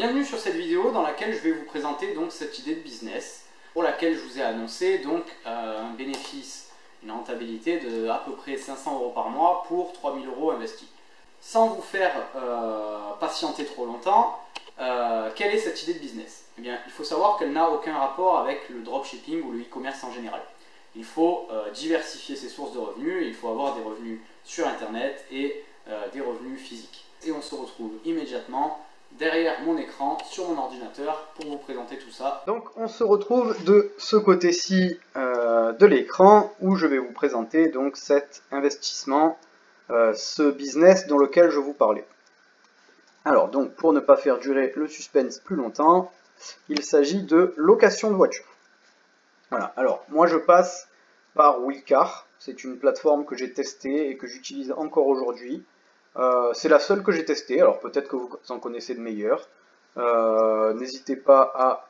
Bienvenue sur cette vidéo dans laquelle je vais vous présenter donc cette idée de business pour laquelle je vous ai annoncé donc un bénéfice, une rentabilité de à peu près 500 € par mois pour 3000 € investis. Sans vous faire patienter trop longtemps, quelle est cette idée de business? Eh bien, il faut savoir qu'elle n'a aucun rapport avec le dropshipping ou le e-commerce en général. Il faut diversifier ses sources de revenus, il faut avoir des revenus sur internet et des revenus physiques. Et on se retrouve immédiatement derrière mon écran, sur mon ordinateur, pour vous présenter tout ça. Donc on se retrouve de ce côté-ci de l'écran, où je vais vous présenter donc cet investissement, ce business dans lequel je vous parlais. Alors donc, pour ne pas faire durer le suspense plus longtemps, il s'agit de location de voiture. Voilà, alors moi je passe par Willcar, c'est une plateforme que j'ai testée et que j'utilise encore aujourd'hui. C'est la seule que j'ai testée, alors peut-être que vous en connaissez de meilleures. N'hésitez pas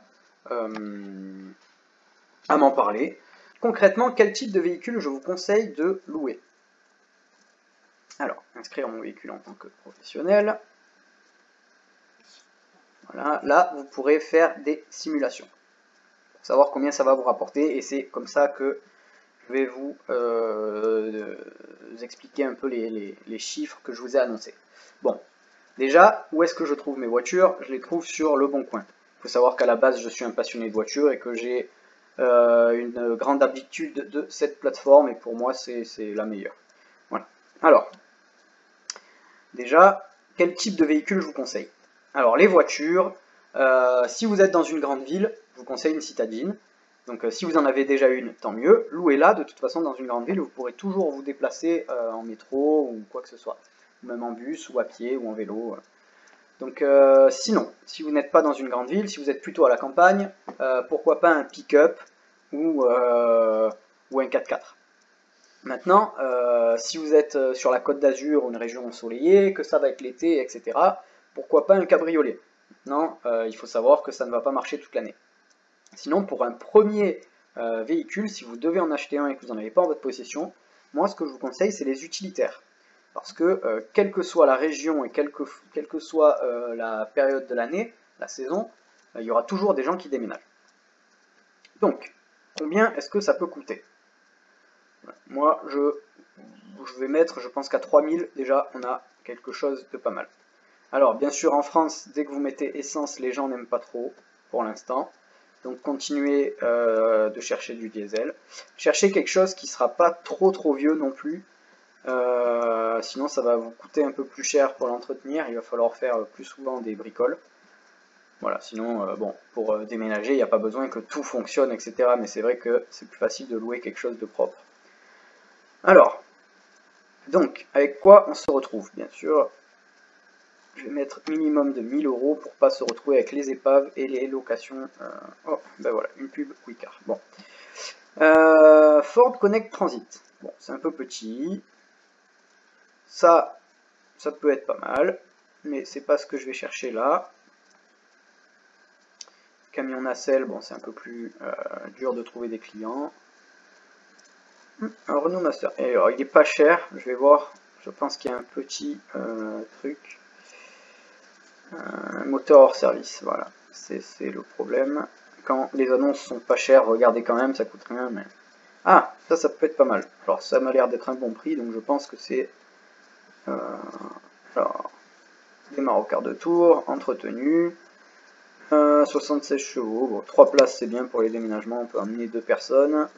à m'en parler. Concrètement, quel type de véhicule je vous conseille de louer? Alors, inscrire mon véhicule en tant que professionnel. Voilà, là vous pourrez faire des simulations pour savoir combien ça va vous rapporter, et c'est comme ça que je vais vous expliquer un peu les chiffres que je vous ai annoncés. Bon, déjà, où est-ce que je trouve mes voitures? Je les trouve sur Le Bon Coin. Il faut savoir qu'à la base, je suis un passionné de voitures et que j'ai une grande habitude de cette plateforme, et pour moi, c'est la meilleure. Voilà. Alors, déjà, quel type de véhicule je vous conseille? Alors, les voitures, si vous êtes dans une grande ville, je vous conseille une citadine. Donc si vous en avez déjà une, tant mieux, louez-la. De toute façon, dans une grande ville, vous pourrez toujours vous déplacer en métro ou quoi que ce soit, même en bus ou à pied ou en vélo. Donc sinon, si vous n'êtes pas dans une grande ville, si vous êtes plutôt à la campagne, pourquoi pas un pick-up ou un 4x4. Maintenant, si vous êtes sur la Côte d'Azur ou une région ensoleillée, que ça va être l'été, etc., pourquoi pas un cabriolet? Non, il faut savoir que ça ne va pas marcher toute l'année. Sinon, pour un premier véhicule, si vous devez en acheter un et que vous n'en avez pas en votre possession, moi ce que je vous conseille, c'est les utilitaires. Parce que quelle que soit la région et quelle que soit la période de l'année, la saison, il y aura toujours des gens qui déménagent. Donc, combien est-ce que ça peut coûter? Moi, je vais mettre, je pense qu'à 3000, déjà, on a quelque chose de pas mal. Alors, bien sûr, en France, dès que vous mettez essence, les gens n'aiment pas trop, pour l'instant. Donc continuez de chercher du diesel. Cherchez quelque chose qui ne sera pas trop vieux non plus. Sinon ça va vous coûter un peu plus cher pour l'entretenir. Il va falloir faire plus souvent des bricoles. Voilà, sinon bon, pour déménager, il n'y a pas besoin que tout fonctionne, etc. Mais c'est vrai que c'est plus facile de louer quelque chose de propre. Alors, donc, avec quoi on se retrouve? Bien sûr, je vais mettre minimum de 1000 € pour pas se retrouver avec les épaves et les locations. Oh, ben voilà, une pub Willcar. Bon. Ford Connect Transit. Bon, c'est un peu petit. Ça peut être pas mal, mais c'est pas ce que je vais chercher là. Camion nacelle, bon, c'est un peu plus dur de trouver des clients. Un Renault Master. Et alors, il est pas cher, je vais voir. Je pense qu'il y a un petit truc. Moteur hors service, voilà, c'est le problème. Quand les annonces sont pas chères, regardez quand même, ça coûte rien, mais... Ah, ça peut être pas mal. Alors, ça m'a l'air d'être un bon prix, donc je pense que c'est... alors, démarre au quart de tour, entretenu, 76 chevaux, bon, 3 places c'est bien pour les déménagements, on peut emmener 2 personnes.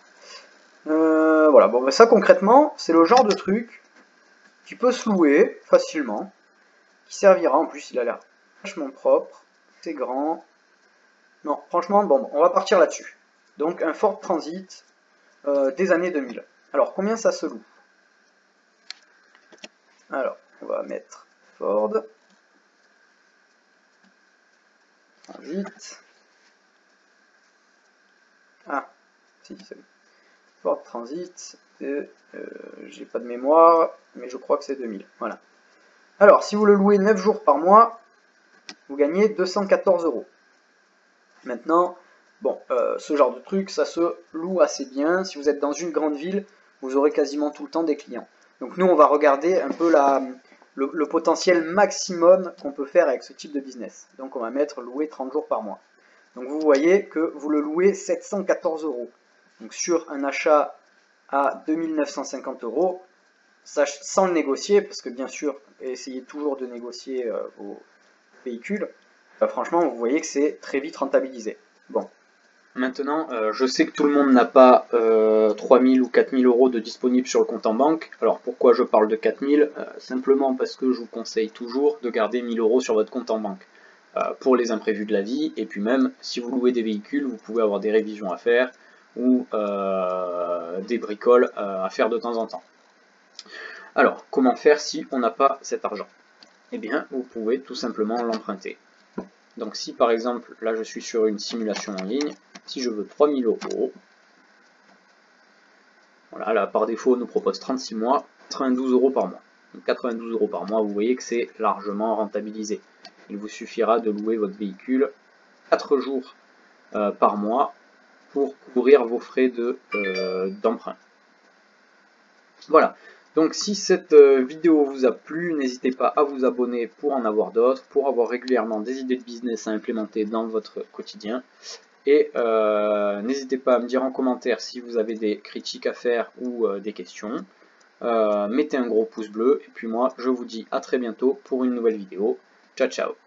Voilà, bon, ben ça concrètement, c'est le genre de truc qui peut se louer facilement, qui servira, en plus il a l'air vachement propre, c'est grand. Non, franchement, bon, on va partir là-dessus. Donc un Ford Transit des années 2000. Alors, combien ça se loue? Alors, on va mettre Ford Transit. Ah, si, c'est bon. Ford Transit, j'ai pas de mémoire, mais je crois que c'est 2000. Voilà. Alors, si vous le louez 9 jours par mois, vous gagnez 214 €. Maintenant, bon, ce genre de truc, ça se loue assez bien. Si vous êtes dans une grande ville, vous aurez quasiment tout le temps des clients. Donc nous, on va regarder un peu le potentiel maximum qu'on peut faire avec ce type de business. Donc on va mettre louer 30 jours par mois. Donc vous voyez que vous le louez 714 €. Donc sur un achat à 2950 €, sans le négocier, parce que bien sûr, essayez toujours de négocier vos véhicules, franchement vous voyez que c'est très vite rentabilisé. Bon. Maintenant, je sais que tout le monde n'a pas 3000 ou 4000 € de disponibles sur le compte en banque. Alors pourquoi je parle de 4000 simplement parce que je vous conseille toujours de garder 1000 € sur votre compte en banque pour les imprévus de la vie. Et puis même, si vous louez des véhicules, vous pouvez avoir des révisions à faire ou des bricoles à faire de temps en temps. Alors, comment faire si on n'a pas cet argent? Eh bien, vous pouvez tout simplement l'emprunter. Donc si par exemple, là je suis sur une simulation en ligne, si je veux 3000 €, voilà, là par défaut on nous propose 36 mois, 92 € par mois. Donc 92 € par mois, vous voyez que c'est largement rentabilisé. Il vous suffira de louer votre véhicule 4 jours par mois pour couvrir vos frais d'emprunt. Voilà. Donc si cette vidéo vous a plu, n'hésitez pas à vous abonner pour en avoir d'autres, pour avoir régulièrement des idées de business à implémenter dans votre quotidien. Et n'hésitez pas à me dire en commentaire si vous avez des critiques à faire ou des questions. Mettez un gros pouce bleu et puis moi je vous dis à très bientôt pour une nouvelle vidéo. Ciao ciao.